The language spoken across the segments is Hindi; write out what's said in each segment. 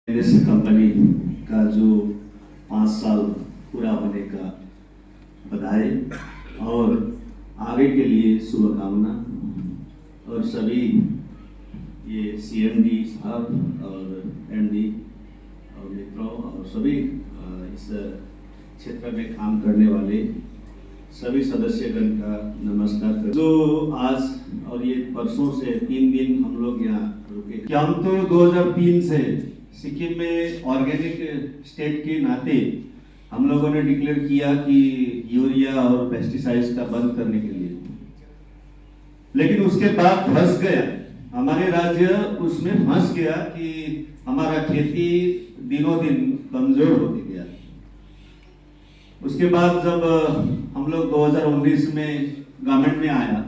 इस कंपनी का जो 5 साल पूरा होने का बधाई और आगे के लिए शुभकामना। और सभी ये सीएमडी साहब और एमडी और मित्रों और सभी इस क्षेत्र में काम करने वाले सभी सदस्यगण का नमस्कार। जो आज और ये परसों से 3 दिन हम लोग यहाँ रुके कि हम तो 2003 से सिक्किम में ऑर्गेनिक स्टेट के नाते हम लोगों ने डिक्लेयर किया कि यूरिया और पेस्टिसाइड्स का बंद करने के लिए, लेकिन उसके बाद फंस गया हमारे राज्य, उसमें फंस गया कि हमारा खेती दिनों दिन कमजोर होती गया। उसके बाद जब हम लोग 2019 में गवर्नमेंट में आया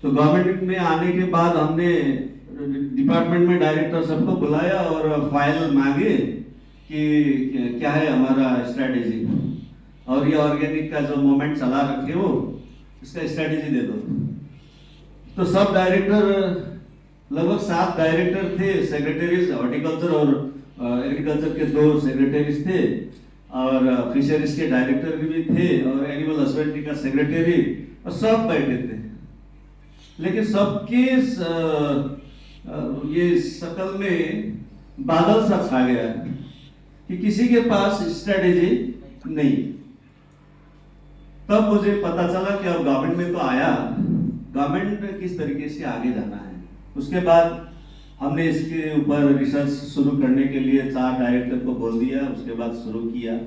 तो गवर्नमेंट में आने के बाद हमने डिपार्टमेंट में डायरेक्टर सबको बुलाया और फाइल मांगे कि क्या है हमारा स्ट्रेटेजी और ये ऑर्गेनिक का जो मूवमेंट चला रखे हो इसका स्ट्रेटेजी दे दो। तो सब डायरेक्टर, लगभग 7 डायरेक्टर थे, सेक्रेटरीज हॉर्टिकल्चर और एग्रीकल्चर के 2 सेक्रेटरीज थे और फिशरीज के डायरेक्टर भी थे और एनिमल हस्बेंड्री का सेक्रेटरी, और सब बैठे थे। लेकिन सबके ये शकल में बादल सा छा गया कि किसी के पास स्ट्रेटेजी नहीं। तब मुझे पता चला कि अब गवर्नमेंट में तो आया, गवर्नमेंट किस तरीके से आगे जाना है। उसके बाद हमने इसके ऊपर रिसर्च शुरू करने के लिए 4 डायरेक्टर को बोल दिया, उसके बाद शुरू किया।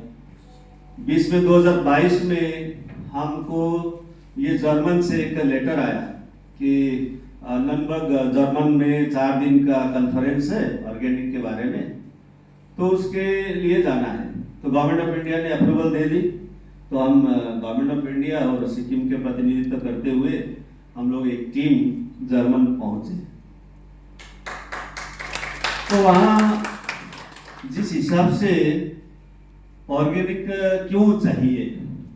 2022 में हमको ये जर्मन से एक लेटर आया कि ननबर्ग जर्मन में 4 दिन का कॉन्फ्रेंस है ऑर्गेनिक के बारे में, तो उसके लिए जाना है। तो गवर्नमेंट ऑफ इंडिया ने अप्रूवल दे दी। तो हम गवर्नमेंट ऑफ इंडिया और सिक्किम के प्रतिनिधित्व करते हुए हम लोग एक टीम जर्मन पहुंचे। तो वहाँ जिस हिसाब से ऑर्गेनिक क्यों चाहिए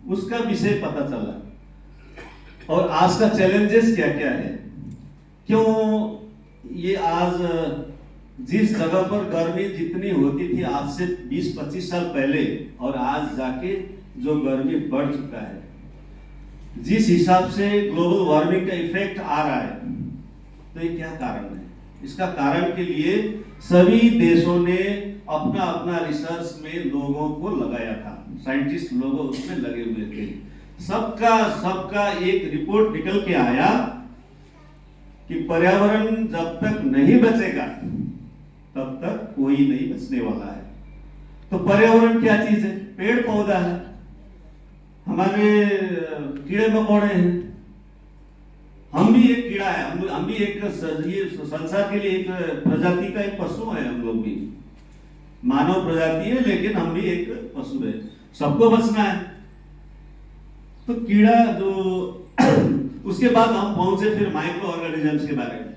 उसका विषय पता चला और आज का चैलेंजेस क्या क्या है, क्यों ये आज जिस जगह पर गर्मी जितनी होती थी आज से 20-25 साल पहले और आज जाके जो गर्मी बढ़ चुका है, जिस हिसाब से ग्लोबल वार्मिंग का इफेक्ट आ रहा है, तो ये क्या कारण है? इसका कारण के लिए सभी देशों ने अपना अपना रिसर्च में लोगों को लगाया था, साइंटिस्ट लोग उसमें लगे हुए थे। सबका एक रिपोर्ट निकल के आया कि पर्यावरण जब तक नहीं बचेगा तब तक कोई नहीं बचने वाला है। तो पर्यावरण क्या चीज है? पेड़ पौधा है, हमारे कीड़े मकोड़े हैं, हम भी एक कीड़ा है, हम भी एक ये संसार के लिए एक प्रजाति का एक पशु है। हम लोग भी मानव प्रजाति है लेकिन हम भी एक पशु है, सबको बचना है। तो कीड़ा जो उसके बाद हम पहुंचे फिर माइक्रो ऑर्गेनिजम्स के बारे में।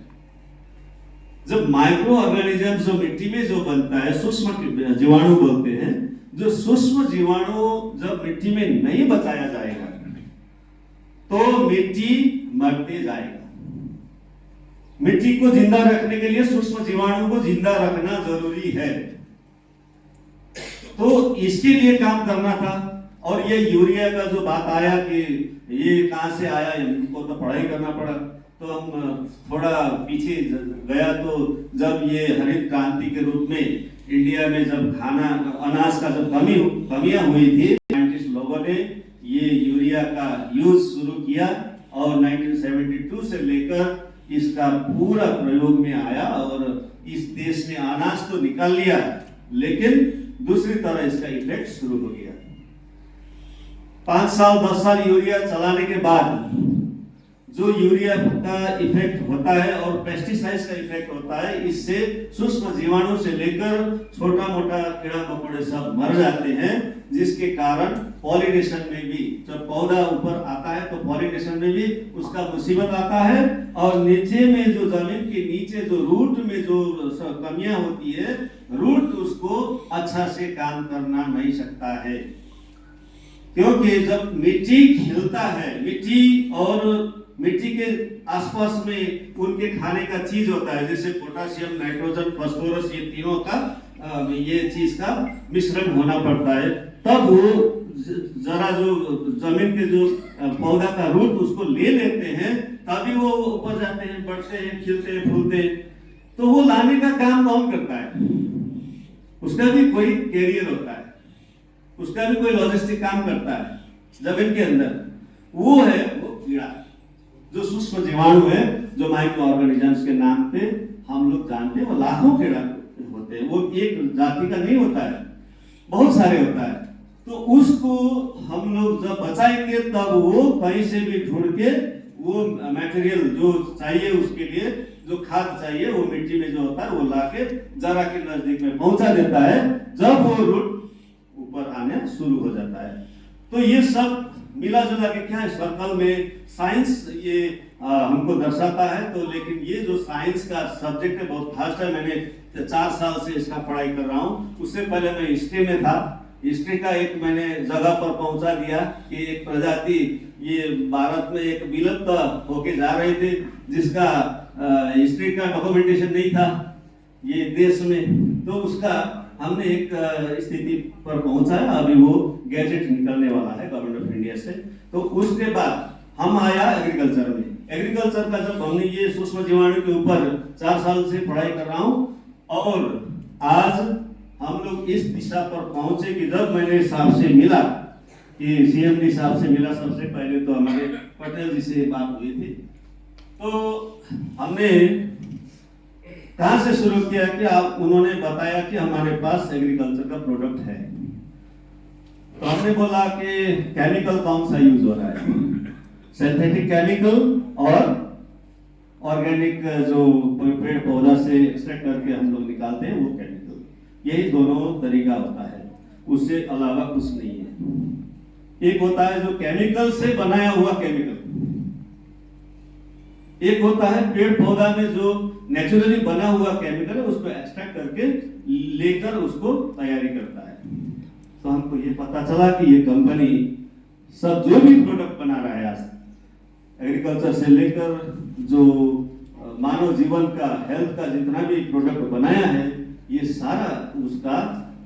जब माइक्रो ऑर्गेनिजम्स जो मिट्टी में जो बनता है, सूक्ष्म जीवाणु बोलते हैं, जो सूक्ष्म जीवाणु जब मिट्टी में नहीं बचाया जाएगा तो मिट्टी मरते जाएगा। मिट्टी को जिंदा रखने के लिए सूक्ष्म जीवाणु को जिंदा रखना जरूरी है, तो इसके लिए काम करना था। और ये यूरिया का जो बात आया कि ये कहां से आया, इनको तो पढ़ाई करना पड़ा। तो हम थोड़ा पीछे गया तो जब ये हरित क्रांति के रूप में इंडिया में जब खाना अनाज का जब कमियां हुई थी, साइंटिस्ट लोगों ने ये यूरिया का यूज शुरू किया और 1972 से लेकर इसका पूरा प्रयोग में आया और इस देश ने अनाज तो निकाल लिया लेकिन दूसरी तरह इसका इफेक्ट शुरू हो गया। 5 साल 10 साल यूरिया चलाने के बाद जो यूरिया का इफेक्ट होता है और पेस्टिसाइड्स का इफेक्ट होता है, इससे सूक्ष्म जीवाणु से लेकर छोटा मोटा कीड़ा मकोड़े सब मर जाते हैं, जिसके कारण पॉलिनेशन में भी जब पौधा ऊपर आता है तो पॉलिनेशन में भी उसका मुसीबत आता है और नीचे में जो जमीन के नीचे जो रूट में जो कमियां होती है, रूट उसको अच्छा से काम करना नहीं सकता है। क्योंकि जब मिट्टी खिलता है, मिट्टी और मिट्टी के आसपास में उनके खाने का चीज होता है, जैसे पोटासियम, नाइट्रोजन, फास्फोरस, ये तीनों का ये चीज का मिश्रण होना पड़ता है, तब वो जरा जो जमीन के जो पौधा का रूट उसको ले लेते हैं, तभी वो ऊपर जाते हैं, बढ़ते हैं, खिलते हैं, फूलते हैं। तो वो लाने का काम कौन करता है? उसका भी कोई कैरियर होता है, उसका भी कोई लॉजिस्टिक काम करता है जमीन के अंदर। वो है वो कीड़ा, जो सूक्ष्म जीवाणु है, जो माइक्रो ऑर्गेनिजम्स के नाम पे हम लोग जानते हैं। वो लाखों कीड़ा होते हैं, वो एक जाति का नहीं होता है, बहुत सारे होता है। तो उसको हम लोग जब बचाएंगे तब वो कहीं से भी ढूंढ के वो मटेरियल जो चाहिए उसके लिए, जो खाद चाहिए वो मिट्टी में जो होता है वो लाके जरा के नजदीक में पहुंचा देता है, जब वो रूट ऊपर आने शुरू हो जाता है। तो ये सब मिला जुला के क्या है, सर्कल में साइंस ये हमको दर्शाता है। तो लेकिन ये जो साइंस का सब्जेक्ट है बहुत फास्ट है। मैंने 4 साल से इसका पढ़ाई कर रहा हूँ। उससे पहले मैं हिस्ट्री में था। हिस्ट्री का एक मैंने जगह पर पहुंचा दिया कि एक प्रजाति ये भारत में एक विलुप्त होके जा रही थी, जिसका हिस्ट्री का डॉक्यूमेंटेशन नहीं था ये देश में। तो उसका हमने एक स्थिति पर पहुंचा है। अभी वो गैजेट निकलने वाला है गवर्नमेंट ऑफ इंडिया से। तो उसके बाद हम आया एग्रीकल्चर में। एग्रीकल्चर का जब हमने ये सूक्ष्म जीवाणु के ऊपर 4 साल से पढ़ाई कर रहा हूँ, और आज हम लोग इस दिशा पर पहुंचे कि जब मैंने साहब से मिला, कि सीएमडी साहब से मिला, सबसे पहले तो हमारे पटेल जी से बात हुई थी। तो हमने कहां से शुरू किया कि आप, उन्होंने बताया कि हमारे पास एग्रीकल्चर का प्रोडक्ट है। तो हमने बोला कि केमिकल कौन सा यूज हो रहा है, सिंथेटिक केमिकल और ऑर्गेनिक जो पेड़ पौधा से एक्सट्रैक्ट करके हम लोग निकालते हैं वो केमिकल, यही दोनों तरीका होता है, उससे अलावा कुछ नहीं है। एक होता है जो केमिकल से बनाया हुआ केमिकल, एक होता है पेड़ पौधा में जो नेचुरली बना हुआ केमिकल है, उसको एक्सट्रैक्ट करके लेकर उसको तैयारी करता है। तो हमको ये पता चला कि ये कंपनी सब जो भी प्रोडक्ट बना रहा है आज, एग्रीकल्चर से लेकर जो मानव जीवन का, हेल्थ का जितना भी प्रोडक्ट बनाया है, ये सारा उसका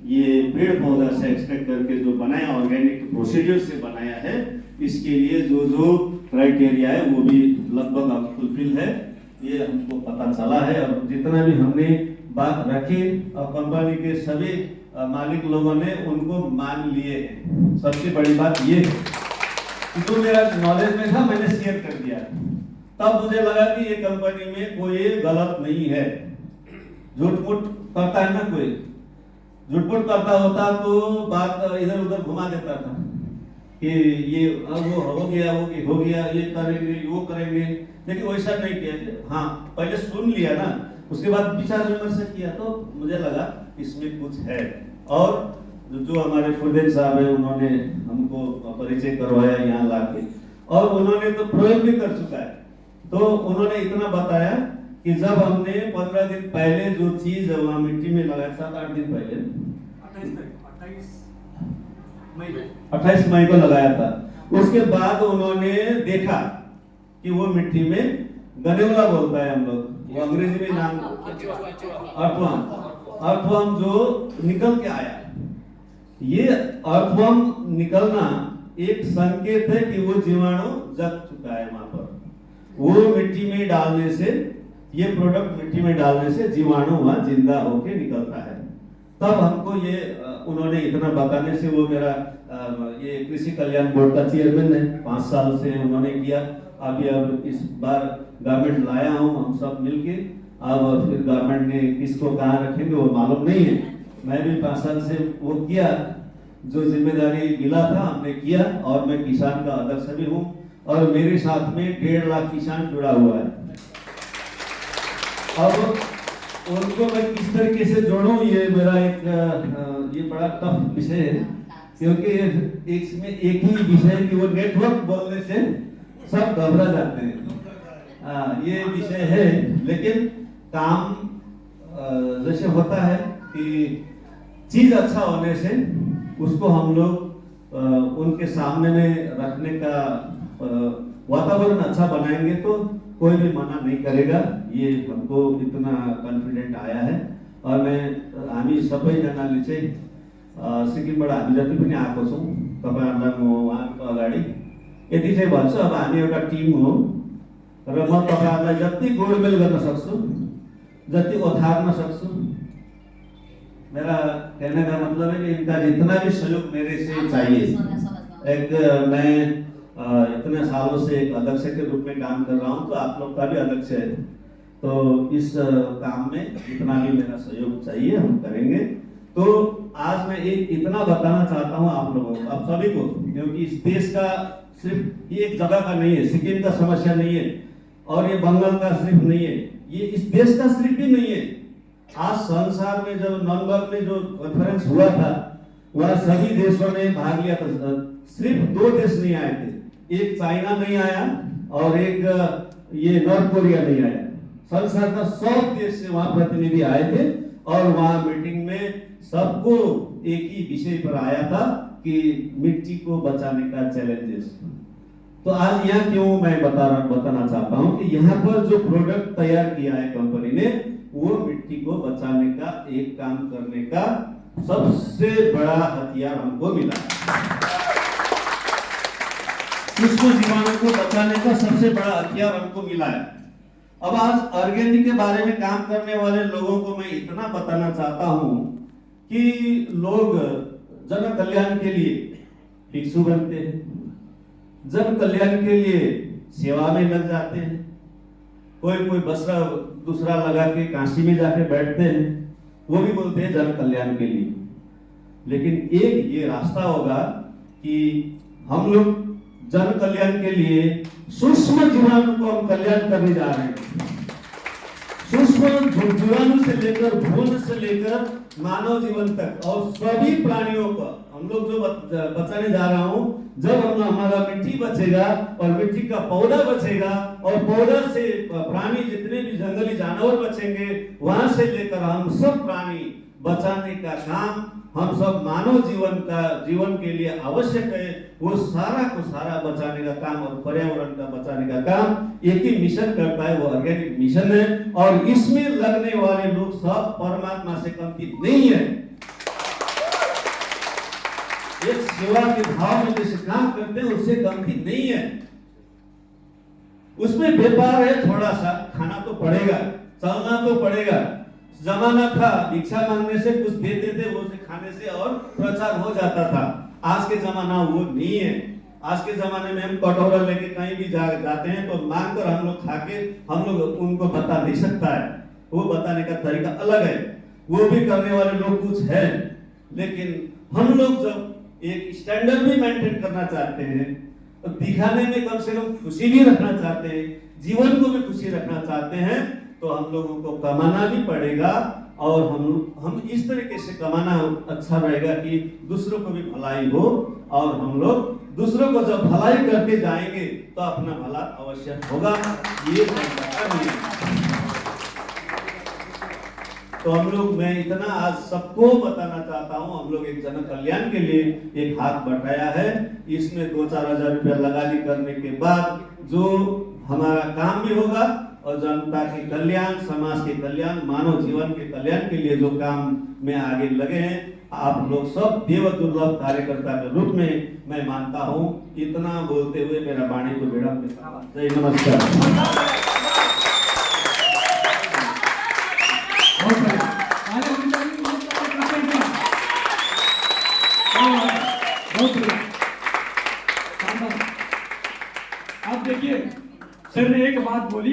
ये पेड़ पौधा से एक्सट्रैक्ट करके जो बनाया, ऑर्गेनिक प्रोसीजर से बनाया है। इसके लिए जो जो क्राइटेरिया है वो भी लगभग अब फुलफिल है, ये हमको पता चला है। और जितना भी हमने बात रखी और कंपनी के सभी मालिक लोगों ने उनको मान लिए हैं। सबसे बड़ी बात ये है, जो मेरा नॉलेज में था मैंने शेयर कर दिया। तब मुझे लगा कि ये कंपनी में कोई गलत नहीं है। झूठ मूठ करता है ना कोई, झूठ मूठ करता होता तो बात इधर उधर घुमा देता था कि ये अब वो हो गया, वो हो गया, ये करेंगे, वो करेंगे। लेकिन वैसा नहीं किया। हाँ, पहले सुन लिया ना, उसके बाद विचार विमर्श किया, तो मुझे लगा इसमें कुछ है। और जो हमारे फुलदेव साहब है, उन्होंने हमको परिचय करवाया यहाँ लाके, और उन्होंने तो प्रयोग भी कर चुका है। तो उन्होंने इतना बताया कि जब हमने 15 दिन पहले जो चीज वहाँ मिट्टी में लगाया, 7-8 दिन पहले, 28 मई को लगाया था, उसके बाद उन्होंने देखा कि वो मिट्टी में गनेउला बोलता है हम लोग, वो अंग्रेजी में नाम अर्थवर्म जो निकल के आया। ये अर्थवर्म निकलना एक संकेत है कि वो जीवाणु जग चुका है वहां पर। वो मिट्टी में डालने से, ये प्रोडक्ट मिट्टी में डालने से जीवाणु वहां जिंदा होके निकलता है। तब हमको ये उन्होंने इतना बताने से, वो मेरा ये कृषि कल्याण बोर्ड का चेयरमैन है, 5 साल से उन्होंने किया। अभी अब इस बार गवर्नमेंट लाया हूँ हम सब मिलके। अब फिर गवर्नमेंट ने किसको कहाँ रखेंगे वो मालूम नहीं है। मैं भी 5 साल से वो किया, जो जिम्मेदारी मिला था हमने किया। और मैं किसान का अध्यक्ष भी हूँ, और मेरे साथ में 1.5 लाख किसान जुड़ा हुआ है। अब उनको मैं किस तरीके से जोड़ूं, ये मेरा एक ये बड़ा टफ विषय है, क्योंकि इसमें एक ही विषय की वो नेटवर्क बोलने से सब घबरा जाते हैं। ये विषय है, लेकिन काम जैसे होता है कि चीज अच्छा होने से उसको हम लोग उनके सामने में रखने का वातावरण अच्छा बनाएंगे तो कोई भी मना नहीं करेगा। ये हमको इतना कॉन्फिडेंट आया है। हामी सबैजनाले चाहिँ सिक्किमबाट हामी जति पनि आएको छौँ तपाईँहरूलाई म उहाँको अगाडि यति चाहिँ भन्छु, अब हामी एउटा टिम हो र म तपाईँहरूलाई जति गोडमेल गर्न सक्छु, जति ओथार्न सक्छु। मेरा कहने का मतलब है कि इनका जितना भी सहयोग मेरे से चाहिए। एक मैं इतने सालों से एक अध्यक्ष के रूप में काम कर रहा हूँ, तो आप लोग का भी अध्यक्ष है, तो इस काम में जितना भी मेरा सहयोग चाहिए हम करेंगे। तो आज मैं एक इतना बताना चाहता हूँ आप लोगों को, आप सभी को, क्योंकि इस देश का सिर्फ ये एक जगह का नहीं है, सिक्किम का समस्या नहीं है और ये बंगाल का सिर्फ नहीं है, ये इस देश का सिर्फ भी नहीं है। आज संसार में जब नवंबर में जो कॉन्फ्रेंस हुआ था, वह सभी देशों ने भाग लिया था। सिर्फ 2 देश नहीं आए थे, एक चाइना नहीं आया और एक ये नॉर्थ कोरिया नहीं आया। संसार का 100 देश से वहां प्रतिनिधि आए थे और वहां मीटिंग में सबको एक ही विषय पर आया था कि मिट्टी को बचाने का चैलेंजेस। तो आज यहाँ क्यों मैं बताना चाहता हूँ कि यहाँ पर जो प्रोडक्ट तैयार किया है कंपनी ने, वो मिट्टी को बचाने का एक काम करने का सबसे बड़ा हथियार हमको मिला। सूक्ष्म जीवाणु को बचाने का सबसे बड़ा हथियार हमको मिला है। अब आज ऑर्गेनिक के बारे में काम करने वाले लोगों को मैं इतना बताना चाहता हूं कि लोग जन कल्याण के लिए भिक्षु बनते हैं, जन कल्याण के लिए सेवा में लग जाते हैं, कोई बसरा दूसरा लगा के काशी में जाके बैठते हैं, वो भी बोलते हैं जन कल्याण के लिए। लेकिन एक ये रास्ता होगा कि हम लोग जन कल्याण के लिए सूक्ष्म जीवाणु को हम कल्याण करने जा रहे हैं। सूक्ष्म जीवाणु से लेकर भ्रूण से लेकर मानव जीवन तक और सभी प्राणियों को हम लोग जो बचाने जा रहा हूं। जब हमारा मिट्टी बचेगा और मिट्टी का पौधा बचेगा और पौधा से प्राणी जितने भी जंगली जानवर बचेंगे, वहां से लेकर हम सब प्राणी बचाने का काम, हम सब मानव जीवन के लिए आवश्यक है, वो सारा को सारा बचाने का काम और पर्यावरण का बचाने का काम एक ही मिशन करता है, वो ऑर्गेनिक मिशन है। और इसमें लगने वाले लोग सब परमात्मा से कमती नहीं है। एक सेवा के भाव में जैसे काम करते हैं उससे कमती नहीं है। उसमें व्यापार है, थोड़ा सा खाना तो पड़ेगा, चलना तो पड़ेगा। जमाना था भिक्षा मांगने से कुछ देते थे, वो से खाने से और प्रचार हो जाता था। आज के जमाना वो नहीं है। आज के जमाने में हम कटोरा लेके कहीं भी जाते हैं तो मांग कर हम लोग खाके हम लोग उनको बता नहीं सकता है, वो बताने का तरीका अलग है। वो भी करने वाले लोग कुछ है, लेकिन हम लोग जब एक स्टैंडर्ड भी मेंटेन करना चाहते हैं तो दिखाने में कम से कम खुशी भी रखना चाहते हैं, जीवन को भी खुशी रखना चाहते हैं, तो हम लोगों को कमाना भी पड़ेगा। और हम इस तरीके से कमाना अच्छा रहेगा कि दूसरों को भी भलाई हो, और हम लोग दूसरों को जब भलाई करते जाएंगे तो अपना भला अवश्य होगा। ये तो हम लोग, मैं इतना आज सबको बताना चाहता हूँ, हम लोग एक जन कल्याण के लिए एक हाथ बढ़ाया है। इसमें 2-4 हजार रुपया लगानी करने के बाद जो हमारा काम भी होगा और जनता के कल्याण, समाज के कल्याण, मानव जीवन के कल्याण के लिए जो काम में आगे लगे हैं, आप लोग सब देव दुर्लभ कार्यकर्ता के रूप में मैं मानता हूँ। इतना बोलते हुए मेरा वाणी को विराम देता हूँ। जय नमस्कार। आप देखिए, सर ने एक बात बोली